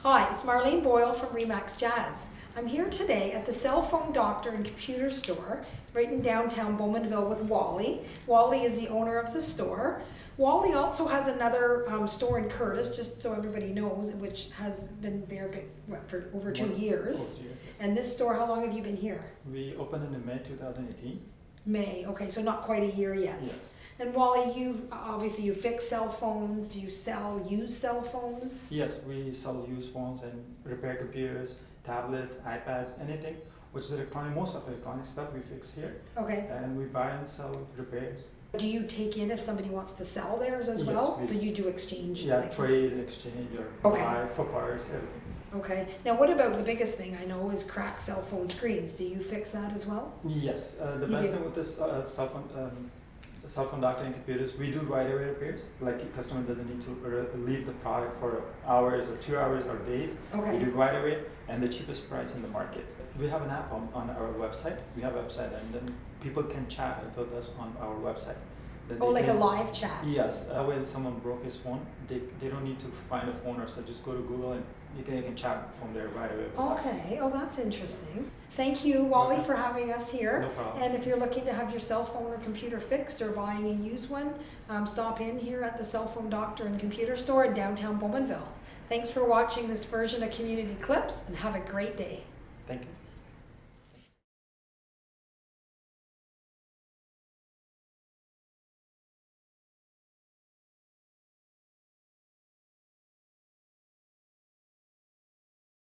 Hi, it's Marlene Boyle from REMAX Jazz. I'm here today at the Cellphone Doctor and Computer Store right in downtown Bowmanville with Wally. Wally is the owner of the store. Wally also has another store in Courtice, just so everybody knows, which has been there for over 2 years. Yes. And this store, how long have you been here? We opened in May 2018. May, okay, so not quite a year yet. Yes. And Wally, you fix cell phones. Do you sell used cell phones? Yes, we sell used phones and repair computers, tablets, iPads, anything which is electronic. Most of the electronic stuff we fix here. Okay. And we buy and sell repairs. Do you take in if somebody wants to sell theirs as Yes, well? we So you do exchange? Yeah, like- trade, exchange, or Okay. buy for parts, everything. Okay. Now what about the biggest thing I know is cracked cell phone screens? Do you fix that as well? Yes, the You best do? thing with this cell phone doctor and computers, we do right away repairs. Like your customer doesn't need to leave the product for hours or 2 hours or days. Okay. We do right away and the cheapest price in the market. We have an app on our website. We have a website and then people can chat with us on our website. That Oh, they like a can- live chat? Yes, that way if someone broke his phone, they don't need to find a phone or so, just go to Google and you can chat from there right away with us. Okay. Oh, that's interesting. Thank you, Wally, Okay. for having us here. No problem. And if you're looking to have your cell phone or computer fixed or buying a used one, stop in here at the Cellphone Doctor and Computer Store in downtown Bowmanville. Thanks for watching this version of Community Clips and have a great day. Thank you.